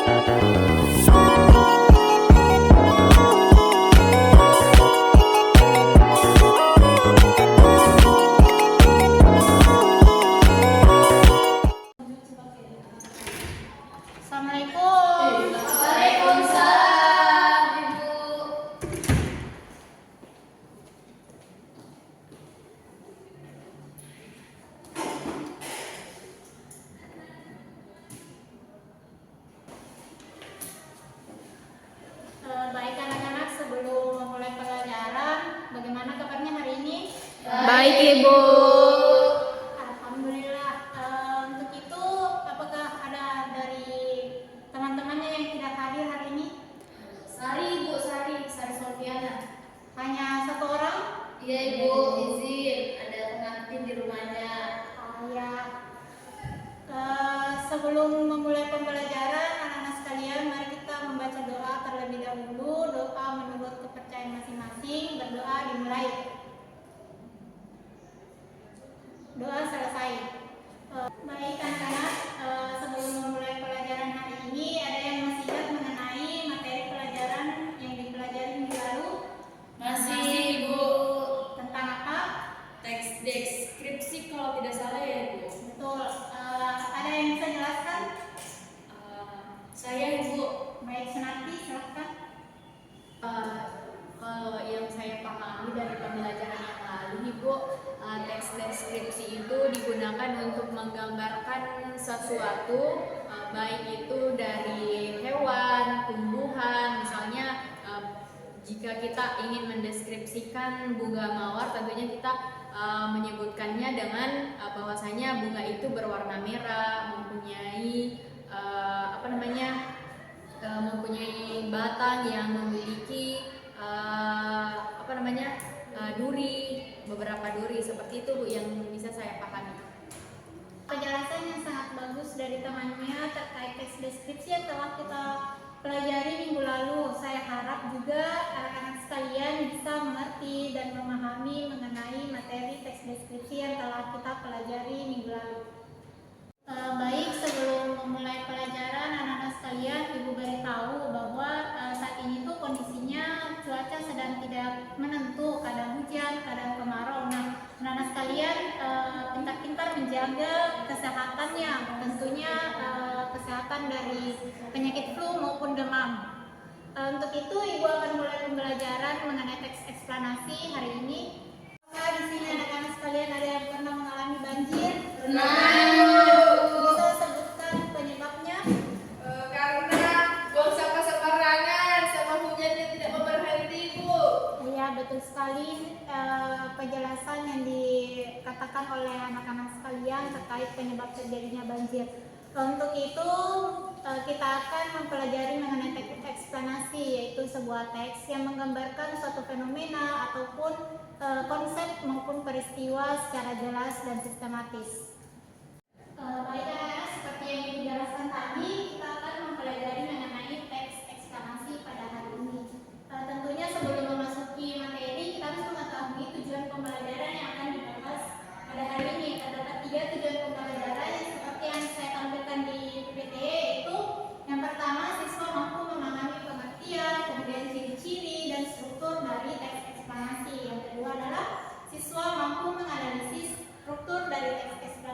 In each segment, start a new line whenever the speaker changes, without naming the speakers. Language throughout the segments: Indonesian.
Assalamualaikum.
Waalaikumsalam, Ibu.
Baik anak-anak, sebelum memulai pelajaran, bagaimana kabarnya hari ini?
Baik, Ibu.
Alhamdulillah. Untuk itu, apakah ada dari teman-temannya yang tidak hadir hari ini?
Sari, Ibu, Sari Sofiana.
Hanya satu orang?
Iya, Ibu, izin ada pengantin di rumahnya.
Ya. Sebelum memulai pembelajaran, anak-anak sekalian, mari kita membaca doa terlebih dahulu. Doa menurut kepercayaan masing-masing. Berdoa dimulai. Doa selesai. Baik anak-anak, sebelum memulai pelajaran hari ini, ada yang masih ingat mengenai materi pelajaran yang dipelajari minggu lalu?
Masih, Ibu.
Tentang apa?
Teks deskripsi kalau tidak salah ya, Ibu.
Betul. Ada yang bisa jelaskan?
Saya, Ibu.
Baik, Senati, silakan.
Kalau yang saya pahami dari pembelajaran yang lalu, Ibu, teks deskripsi itu digunakan untuk menggambarkan sesuatu, baik itu dari hewan, tumbuhan, misalnya jika kita ingin mendeskripsikan bunga mawar, tentunya kita menyebutkannya dengan bahwasanya bunga itu berwarna merah, mempunyai mempunyai batang yang memiliki duri, beberapa duri, seperti itu Bu yang bisa saya pahami.
Penjelasan yang sangat bagus dari temannya terkait teks deskripsi yang telah kita pelajari minggu lalu. Saya harap juga anak-anak sekalian bisa mengerti dan memahami mengenai materi teks deskripsi yang telah kita pelajari minggu lalu. Baik, sebelum memulai pelajaran, anak-anak sekalian, Ibu beritahu bahwa saat ini tuh kondisinya cuaca sedang tidak menentu, kadang hujan, kadang kemarau. Nah, anak-anak sekalian pintar-pintar menjaga kesehatannya, tentunya kesehatan dari penyakit flu maupun demam. Untuk itu, Ibu akan mulai pembelajaran mengenai teks eksplanasi hari ini. Apakah di sini anak-anak sekalian ada yang pernah mengalami banjir?
Pernah.
Bisa sebutkan penyebabnya?
Karena buang sampah sembarangan sama hujannya tidak berhenti, Bu.
Iya, betul sekali. Penjelasan yang dikatakan oleh anak-anak sekalian terkait penyebab terjadinya banjir. Untuk itu kita akan mempelajari mengenai teks eksplanasi, yaitu sebuah teks yang menggambarkan suatu fenomena ataupun konsep maupun peristiwa secara jelas dan sistematis. Baik anak-anak, seperti yang dijelaskan tadi, kita akan mempelajari mengenai teks eksplanasi pada hari ini. Tentunya sebelum memasuki materi, kita harus mengetahui tujuan pembelajaran yang akan dibahas pada hari ini. Terdapat 3 tujuan pembelajaran yang seperti yang saya tampilkan di PPT, yaitu yang pertama, siswa mampu memahami pengertian, kemudian ciri-ciri dan struktur dari teks eksplanasi. Yang kedua adalah siswa mampu menganalisis struktur dari teks eksplanasi.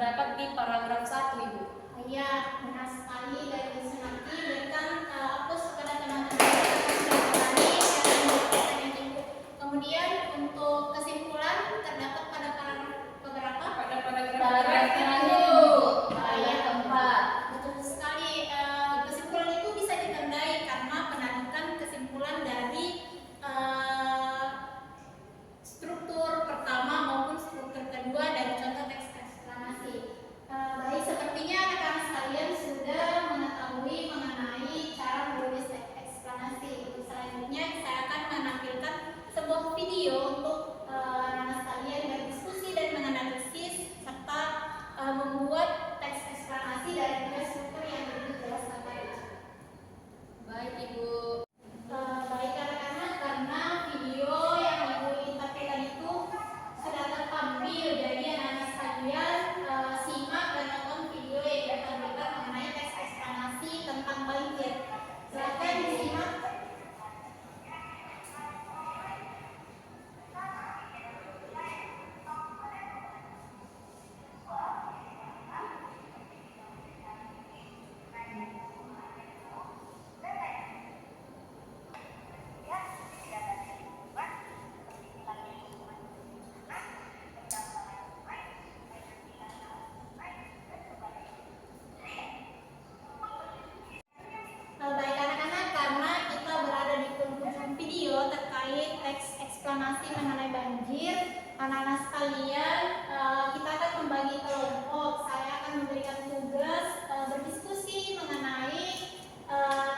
terdapat di paragraf 1, Ibu.
Iya, benar sekali dari Sunati. Berikan hapus kepada teman-teman yang sudah berani dan memberikan yang ibu. Kemudian untuk kesimpulan terdapat pada paragraf beberapa.
Pada paragraf
Paragraf terakhir,
itu.
Ibu. Ayat keempat.
Betul sekali. Kesimpulan itu bisa ditandai karena penarikan kesimpulan dari struktur pertama maupun struktur kedua dari contoh teks eksplanasi. Baik, sepertinya rekan sekalian sudah mengetahui mengenai cara menulis teks eksplanasi. Selanjutnya saya akan menampilkan sebuah video untuk rekan sekalian berdiskusi dan menganalisis serta membuat teks eksplanasi dari tiga struktur yang dijelaskan tadi.
Baik, Ibu.
Baik anak-anak, karena video yang ibu tampilkan itu sudah tertampil, jadi anak-anak sekalian simak dan nonton video yang ditampilkan mengenai teks eksplanasi tentang banjir. Silakan disimak. Baik anak-anak, karena kita berada di penghujung video terkait teks eksplanasi mengenai banjir, anak-anak sekalian kita akan membagi kelompok. Saya akan memberikan tugas berdiskusi mengenai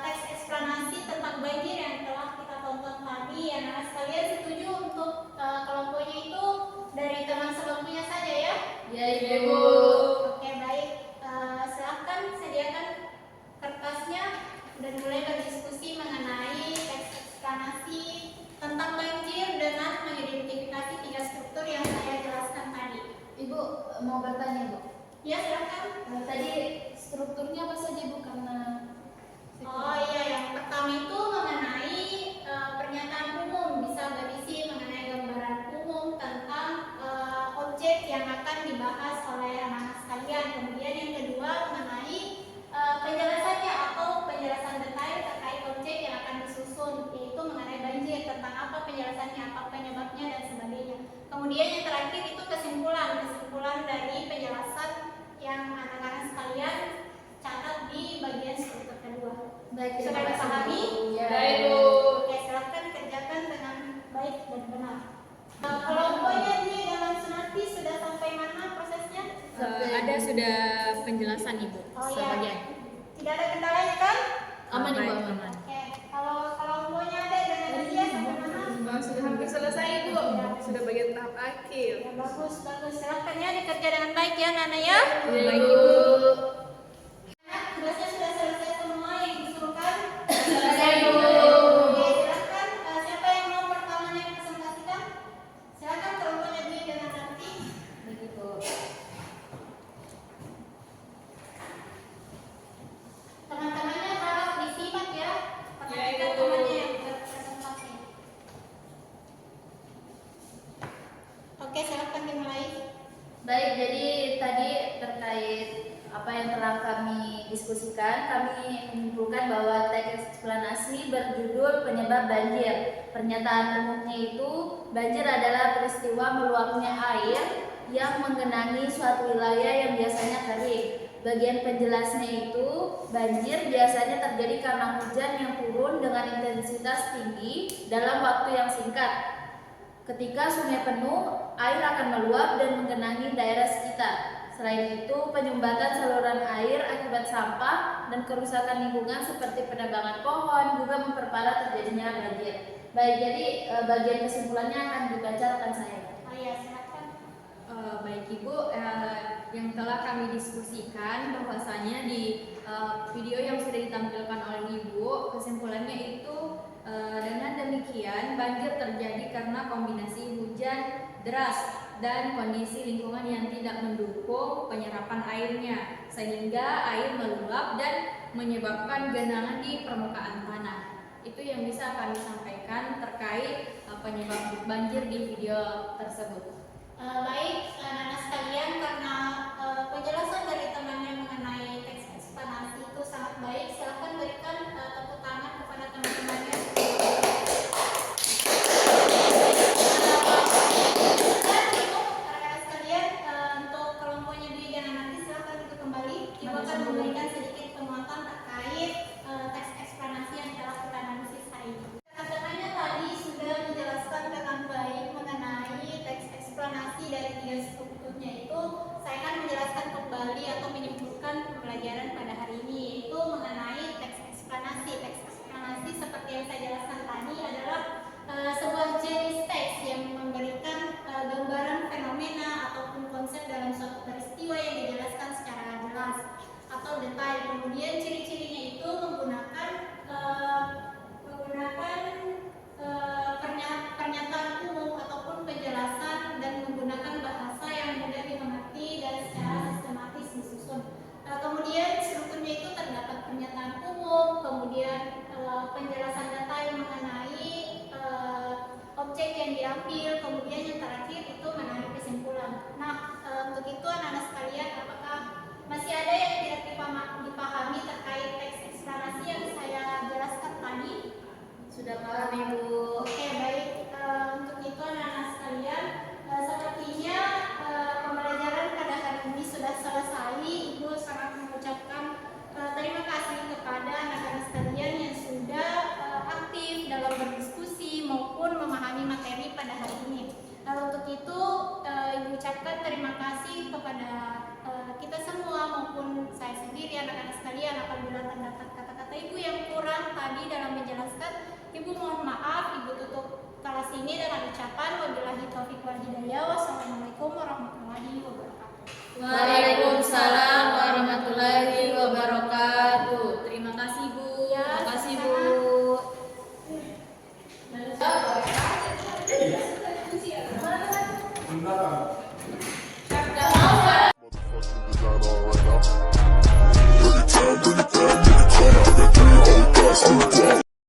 teks eksplanasi tentang banjir yang telah kita tonton tadi. Anak-anak sekalian setuju untuk kelompoknya itu dari teman sebelumnya saja ya?
Ya, Ibu.
Oke, baik. Silahkan sediakan kertasnya dan mulai berdiskusi mengenai teks eksplanasi tentang banjir dengan mengidentifikasi tiga struktur yang saya jelaskan tadi.
Ibu mau bertanya, Bu.
Ya, silahkan.
Tadi strukturnya apa saja, Bu? Karena
Oh iya, yang pertama itu mengenai pernyataan umum, bisa berisi mengenai gambaran umum tentang objek yang akan dibahas oleh anak-anak sekalian. Kemudian yang kedua mengenai penjelasannya atau penjelasan detail terkait objek yang akan disusun, yaitu mengenai banjir, tentang apa penjelasannya, apa penyebabnya dan sebagainya. Kemudian yang terakhir itu kesimpulan dari penjelasan yang anak-anak sekalian catat di bagian struktur kedua.
baik,
Sudah dipahami?
Ya,
Baik, Bu.
Oke, silakan kerjakan dengan baik dan benar. Kelompoknya di dalam Sunati sudah sampai mana prosesnya?
ada sudah penjelasan, Ibu.
Oh
Sebagian.
iya. Tidak ada kendalanya kan?
Aman, Ibu,
Baik.
aman.
Oke, kalau kelompoknya ada dengan dia sampai mana?
Sudah hampir selesai, Bu. Sudah bagian tahap akhir.
Ya, bagus. Silakan ya dikerja dengan baik ya, Nana ya.
Iya,
Baik,
Ibu.
Ibu.
Anak, tugasnya sudah selesai semua yang disuruhkan?
Selesai, Bu.
Oke, silakan. Siapa yang mau pertamanya presentasikan? Silakan kelompoknya dia dengan nanti.
Baik, Ibu.
Teman-temannya harap disimak ya. Perhatikan
Ya, Ibu.
temannya yang berpresentasi. Oke, silakan dimulai.
Baik, jadi tadi terkait apa yang telah kami diskusikan, kami menyimpulkan bahwa teks eksplanasi berjudul penyebab banjir. Pernyataan umumnya itu, banjir adalah peristiwa meluapnya air yang menggenangi suatu wilayah yang biasanya kering. Bagian penjelasnya itu, banjir biasanya terjadi karena hujan yang turun dengan intensitas tinggi dalam waktu yang singkat. Ketika sungai penuh, air akan meluap dan menggenangi daerah sekitar. Selain itu, penyumbatan saluran air akibat sampah dan kerusakan lingkungan seperti penebangan pohon juga memperparah terjadinya banjir. Baik, jadi bagian kesimpulannya akan dibaca rekan saya.
Oh iya, silakan.
Baik, Ibu, yang telah kami diskusikan bahwasanya di video yang sudah ditampilkan oleh Ibu, kesimpulannya itu dengan demikian banjir terjadi karena kombinasi hujan deras dan kondisi lingkungan yang tidak mendukung penyerapan airnya, sehingga air meluap dan menyebabkan genangan di permukaan tanah. Itu yang bisa kami sampaikan terkait penyebab banjir di video tersebut.
Baik, anak-anak sekalian, karena kemudian ciri-cirinya itu menggunakan pernyataan umum ataupun penjelasan dan menggunakan bahasa yang mudah dimengerti dan secara sistematis disusun. Kemudian strukturnya itu terdapat pernyataan umum, kemudian penjelasan data yang mengenai objek yang diambil, kemudian yang terakhir itu menarik kesimpulan. Nah, untuk itu anak-anak sekalian, apakah masih ada yang tidak dipahami terkait teks eksplanasi yang saya jelaskan tadi?
Sudah paham Ibu.
Oke, baik. Untuk itu anak-anak sekalian, sepertinya pembelajaran pada hari ini sudah selesai. Ibu sangat mengucapkan terima kasih kepada anak-anak sekalian yang sudah aktif dalam berdiskusi maupun memahami materi pada hari ini. Untuk itu, Ibu ucapkan terima kasih kepada kita semua maupun saya sendiri, anak-anak sekalian. Apabila terdapat kata-kata Ibu yang kurang tadi dalam menjelaskan, Ibu mohon maaf. Ibu tutup kelas ini dengan ucapan wabillahi taufiq wal hidayah. Wassalamualaikum warahmatullahi wabarakatuh.
Waalaikumsalam.